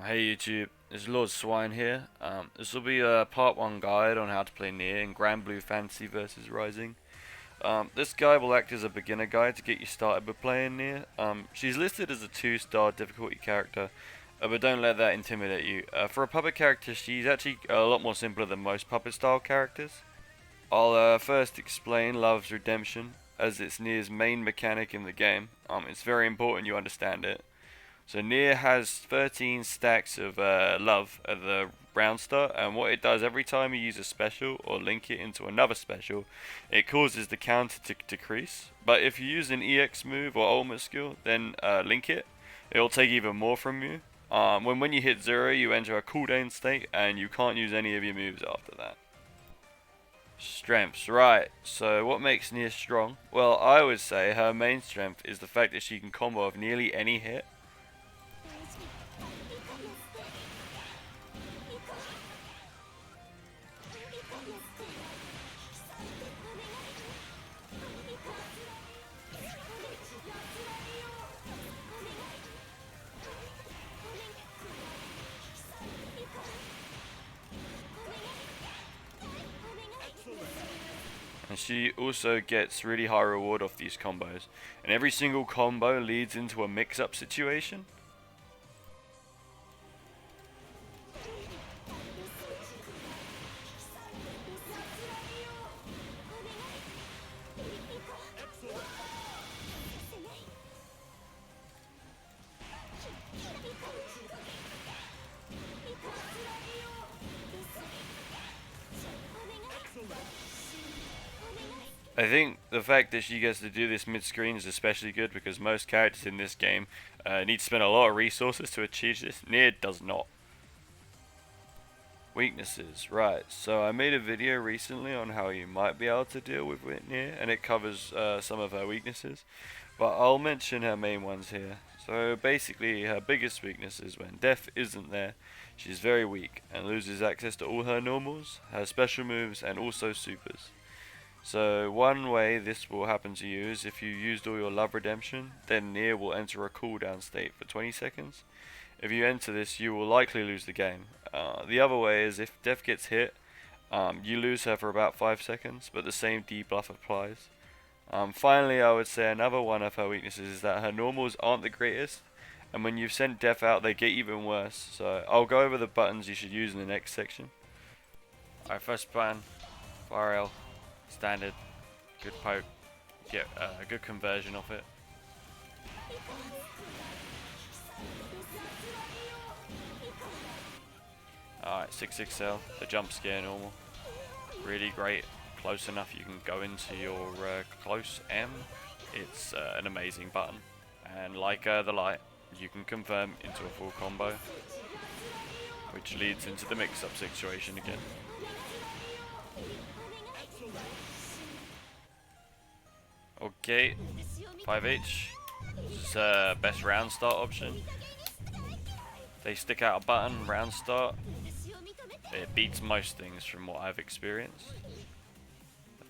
Hey YouTube, it's Lord Swine here. This will be a part 1 guide on how to play Nier in GranBluefantasy versus Rising. This guide will act as a beginner guide to get you started with playing Nier. She's listed as a 2-star difficulty character, but don't let that intimidate you. For a puppet character, she's actually a lot more simpler than most puppet style characters. I'll first explain Love's Redemption, as it's Nier's main mechanic in the game. It's very important you understand it. So Nier has 13 stacks of love at the round start, and what it does every time you use a special or link it into another special, it causes the counter to decrease. But if you use an EX move or ultimate skill, then link it, it'll take even more from you. When you hit 0, you enter a cooldown state, and you can't use any of your moves after that. Strengths, right. So what makes Nier strong? Well, I would say her main strength is the fact that she can combo of nearly any hit. And she also gets really high reward off these combos. And every single combo leads into a mix-up situation. I think the fact that she gets to do this mid-screen is especially good because most characters in this game need to spend a lot of resources to achieve this. Nier does not. Weaknesses, right. So I made a video recently on how you might be able to deal with Nier, and it covers some of her weaknesses. But I'll mention her main ones here. So basically her biggest weakness is when Death isn't there, she's very weak and loses access to all her normals, her special moves and also supers. So one way this will happen to you is if you used all your love redemption, then Nier will enter a cooldown state for 20 seconds. If you enter this, you will likely lose the game. The other way is if Death gets hit, you lose her for about 5 seconds, but the same debuff applies. Finally, I would say another one of her weaknesses is that her normals aren't the greatest, and when you've sent Death out, they get even worse. So I'll go over the buttons you should use in the next section. Alright, first button, fire L. Standard, good poke, get a good conversion off it. Alright, 6XL, the jump scare normal. Really great, close enough you can go into your close M. It's an amazing button. And like the light, you can confirm into a full combo, which leads into the mix-up situation again. Okay, 5H. This is best round start option. They stick out a button, round start. It beats most things from what I've experienced.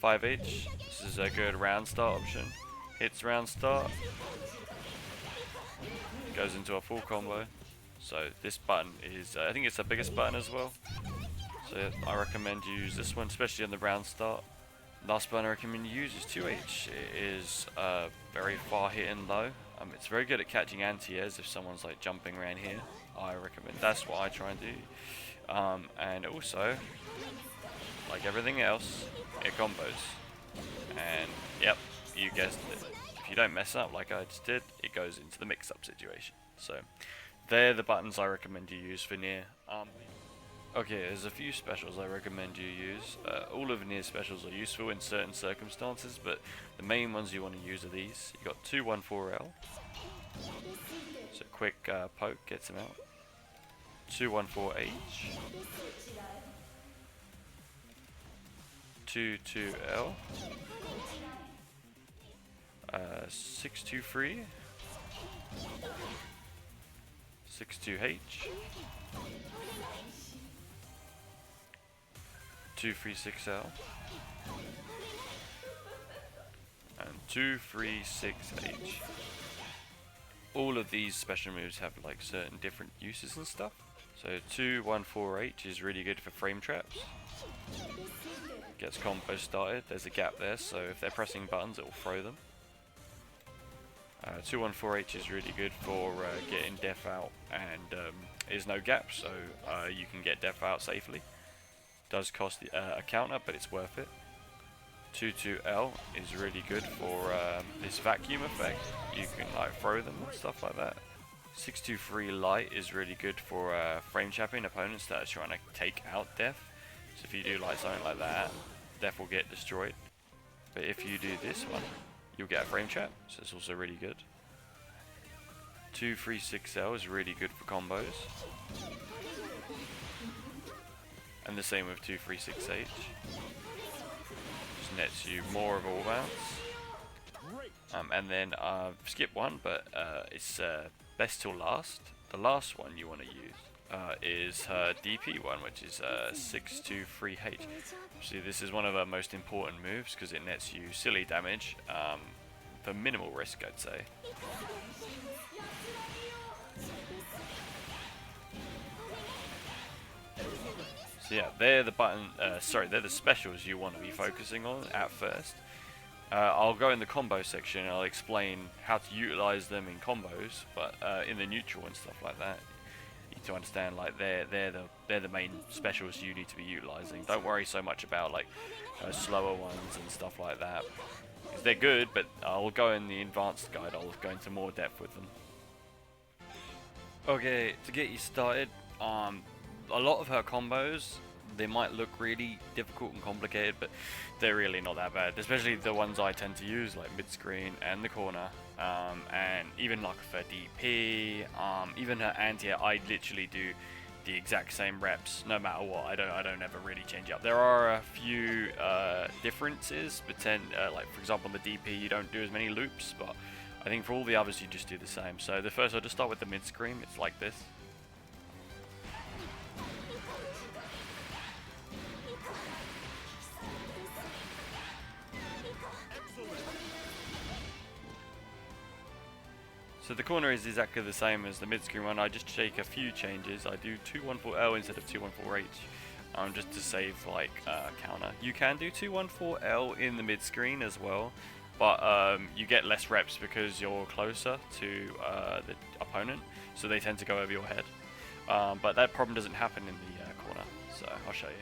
5H. This is a good round start option. Hits round start. Goes into a full combo. So this button is, I think it's the biggest button as well. So I recommend you use this one, especially on the round start. Last button I recommend you use is 2H. It is very far hitting low. It's very good at catching anti-airs if someone's like jumping around here. I recommend, that's what I try and do. And also, like everything else, it combos. And yep, you guessed it. If you don't mess up like I just did, it goes into the mix-up situation. So they're the buttons I recommend you use for Nier. Okay, there's a few specials I recommend you use. All of Nier's specials are useful in certain circumstances, but the main ones you want to use are these. You got 214L, so quick poke gets him out. 214H, 22L, 623, 62H, 236L, and 236H. all of these special moves have like certain different uses and stuff. So 214H is really good for frame traps. Gets combos started. There's a gap there, so if they're pressing buttons, it will throw them. 214H is really good for getting death out, and is no gap, so you can get death out safely. Does cost a counter, but it's worth it. 22L is really good for this vacuum effect. You can like throw them and stuff like that. 623 Light is really good for frame trapping opponents that are trying to take out death. So if you do like something like that, death will get destroyed. But if you do this one, you'll get a frame trap, so it's also really good. 236L is really good for combos. And the same with 236H. Just nets you more of all bounce. And then skip one, but it's best till last. The last one you want to use is her DP one, which is 623H. See, this is one of her most important moves because it nets you silly damage for minimal risk, I'd say. So yeah, they're the they're the specials you want to be focusing on at first. I'll go in the combo section and I'll explain how to utilize them in combos, but in the neutral and stuff like that, you need to understand like they're the main specials you need to be utilizing. Don't worry so much about like slower ones and stuff like that. They're good, but I'll go in the advanced guide. I'll go into more depth with them. Okay, to get you started, a lot of her combos, they might look really difficult and complicated, but they're really not that bad. Especially the ones I tend to use, like mid-screen and the corner, and even like for DP, even her anti-air, I literally do the exact same reps no matter what. I don't ever really change it up. There are a few differences, like for example on the DP you don't do as many loops, but I think for all the others you just do the same. So the first, I'll just start with the mid-screen. It's like this. So the corner is exactly the same as the mid-screen one. I just take a few changes. I do 214L instead of 214H, just to save like counter. You can do 214L in the mid-screen as well, but you get less reps because you're closer to the opponent, so they tend to go over your head. But that problem doesn't happen in the corner, so I'll show you.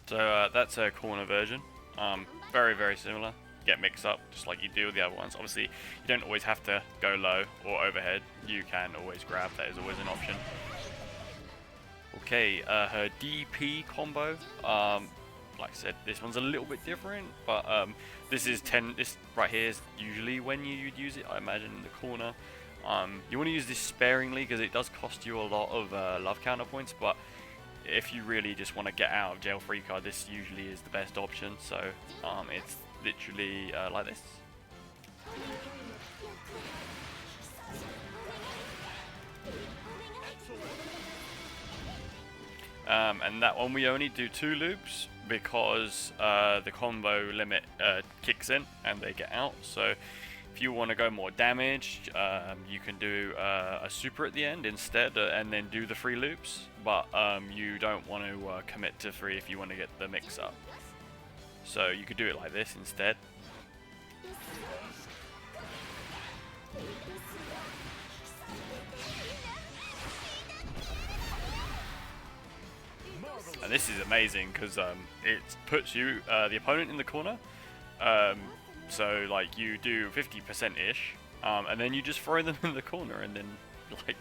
So that's a corner version. Very, very similar. Get mixed up just like you do with the other ones. Obviously, you don't always have to go low or overhead. You can always grab. That is always an option. Okay, her DP combo. Like I said, this one's a little bit different, but this right here is usually when you'd use it. I imagine in the corner. You want to use this sparingly because it does cost you a lot of love counter points, but if you really just want to get out of jail free card, this usually is the best option. So it's literally like this. And that one we only do 2 loops because the combo limit kicks in and they get out. So if you want to go more damage, you can do a super at the end instead and then do the 3 loops, but you don't want to commit to 3 if you want to get the mix up. So you could do it like this instead. And this is amazing because it puts you, the opponent, in the corner. So like you do 50%-ish, and then you just throw them in the corner, and then like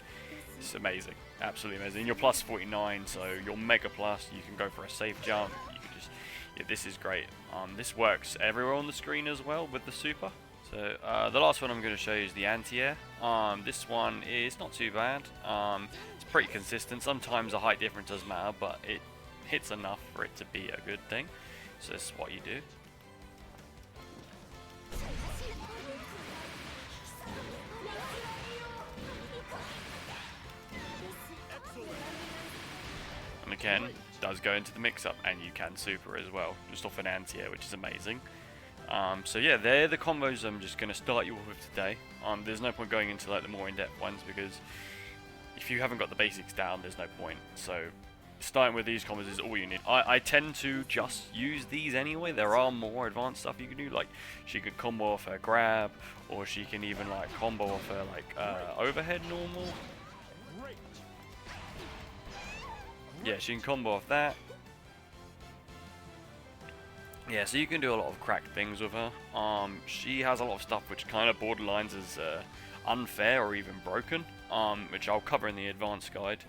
it's amazing, absolutely amazing. You're plus 49, so you're mega plus. You can go for a safe jump. You can just, yeah, this is great. This works everywhere on the screen as well with the super. So the last one I'm going to show you is the anti-air. This one is not too bad. It's pretty consistent. Sometimes the height difference does matter, but it hits enough for it to be a good thing. So this is what you do. Shuriken does go into the mix-up, and you can super as well, just off an anti-air, which is amazing. So yeah, they're the combos I'm just going to start you off with today. There's no point going into like the more in-depth ones, because if you haven't got the basics down, there's no point. So starting with these combos is all you need. I tend to just use these anyway. There are more advanced stuff you can do, like she could combo off her grab, or she can even like combo off her like overhead normal. Yeah, she can combo off that. Yeah, so you can do a lot of cracked things with her. She has a lot of stuff which kind of borderlines as unfair or even broken, which I'll cover in the advanced guide.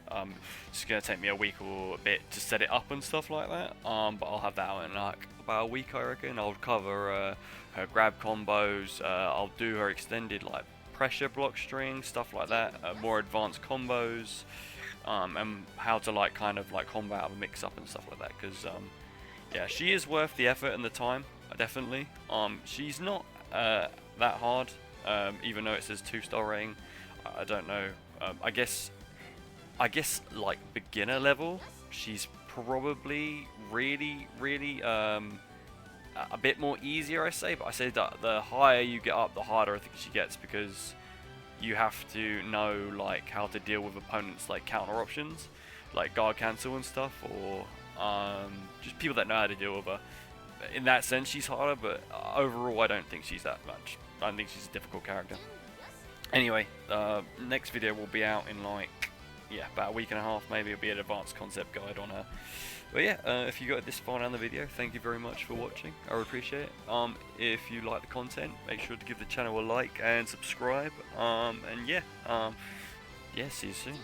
It's going to take me a week or a bit to set it up and stuff like that, but I'll have that out in like about a week, I reckon. I'll cover her grab combos, I'll do her extended like pressure block string, stuff like that, more advanced combos, and how to like kind of like combo out of a mix-up and stuff like that, because yeah, she is worth the effort and the time, definitely. She's not that hard, even though it says 2-star rating. I don't know. I guess like beginner level, she's probably really a bit more easier, I say. But I say that the higher you get up, the harder I think she gets, because you have to know like how to deal with opponents like counter options, like guard cancel and stuff, or just people that know how to deal with her. In that sense, she's harder, but overall, I don't think she's that much. I don't think she's a difficult character. Anyway, next video will be out in like, yeah, about a week and a half, maybe. It'll be an advanced concept guide on her. But yeah, if you got this far down the video, thank you very much for watching. I would appreciate it. If you like the content, make sure to give the channel a like and subscribe. And yeah, yeah, see you soon.